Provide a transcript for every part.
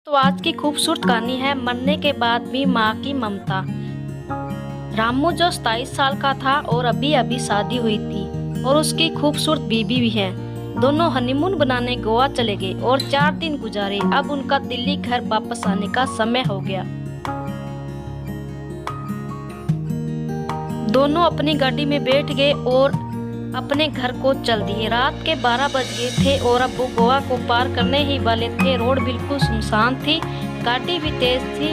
तो आज की खूबसूरत कहानी है मरने के बाद भी माँ की ममता। रामू जो 27 साल का था और अभी अभी शादी हुई थी और उसकी खूबसूरत बीबी भी है। दोनों हनीमून बनाने गोवा चले गए और 4 दिन गुजारे। अब उनका दिल्ली घर वापस आने का समय हो गया। दोनों अपनी गाड़ी में बैठ गए और अपने घर को चल दिए। रात के 12 बज गए थे और अब वो गोवा को पार करने ही वाले थे। रोड बिल्कुल सुनसान थी, गाड़ी भी तेज थी।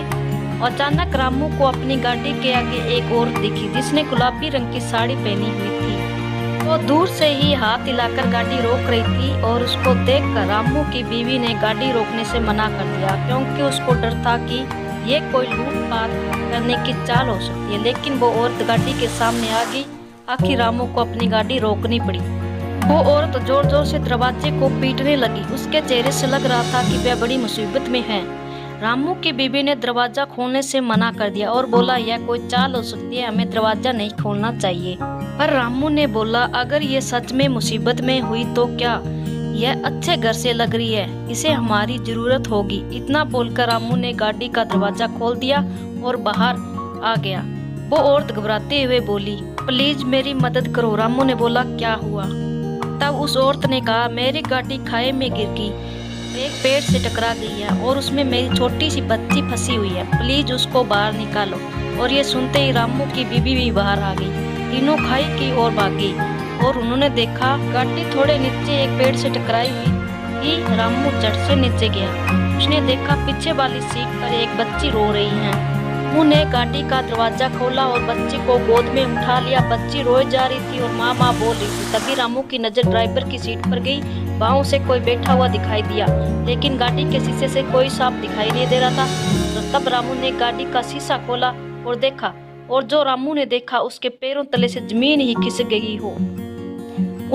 अचानक रामू को अपनी गाड़ी के आगे एक औरत दिखी जिसने गुलाबी रंग की साड़ी पहनी हुई थी। वो दूर से ही हाथ हिलाकर गाड़ी रोक रही थी और उसको देखकर रामू की बीवी ने गाड़ी रोकने से मना कर दिया, क्योंकि उसको डर था कि ये कोई लूटपाट करने की चाल हो सकती है। लेकिन वो औरत गाड़ी के सामने आ गई। आखिर रामू को अपनी गाड़ी रोकनी पड़ी। वो औरत जोर जोर से दरवाजे को पीटने लगी। उसके चेहरे से लग रहा था कि वह बड़ी मुसीबत में है। रामू की बीवी ने दरवाजा खोलने से मना कर दिया और बोला, यह कोई चाल हो सकती है, हमें दरवाजा नहीं खोलना चाहिए। पर रामू ने बोला, अगर ये सच में मुसीबत में हुई तो क्या? यह अच्छे घर से लग रही है, इसे हमारी जरूरत होगी। इतना बोलकर रामू ने गाड़ी का दरवाजा खोल दिया और बाहर आ गया। वो औरत घबराते हुए बोली, प्लीज मेरी मदद करो। रामू ने बोला, क्या हुआ? तब उस औरत ने कहा, मेरी गाड़ी खाई में गिर गई, एक पेड़ से टकरा गई है और उसमें मेरी छोटी सी बच्ची फंसी हुई है, प्लीज उसको बाहर निकालो। और ये सुनते ही रामू की बीबी भी बाहर आ गई। तीनों खाई की ओर भागी और उन्होंने देखा गाड़ी थोड़े नीचे एक पेड़ से टकराई हुई थी। रामू झट से नीचे गया। उसने देखा पीछे वाली सीट पर एक बच्ची रो रही है। उन्होंने गाड़ी का दरवाजा खोला और बच्ची को गोद में उठा लिया। बच्ची रोए जा रही थी और माँ माँ बोल रही थी। तभी रामू की नजर ड्राइवर की सीट पर गई। बाहों से कोई बैठा हुआ दिखाई दिया, लेकिन गाड़ी के शीशे से कोई साफ दिखाई नहीं दे रहा था। तो तब रामू ने गाड़ी का शीशा खोला और देखा, और जो रामू ने देखा उसके पैरों तले से जमीन ही खिसक गई हो।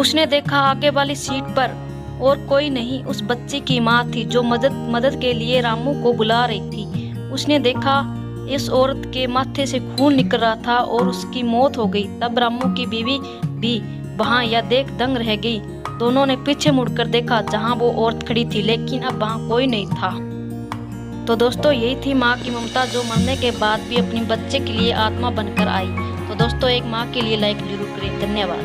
उसने देखा आगे वाली सीट पर और कोई नहीं, उस बच्ची की माँ थी जो मदद के लिए रामू को बुला रही थी। उसने देखा इस औरत के माथे से खून निकल रहा था और उसकी मौत हो गई। तब रामू की बीवी भी वहां यह देख दंग रह गई। दोनों ने पीछे मुड़कर देखा जहां वो औरत खड़ी थी, लेकिन अब वहां कोई नहीं था। तो दोस्तों, यही थी माँ की ममता, जो मरने के बाद भी अपनी बच्चे के लिए आत्मा बनकर आई। तो दोस्तों, एक माँ के लिए लाइक जरूर करें। धन्यवाद।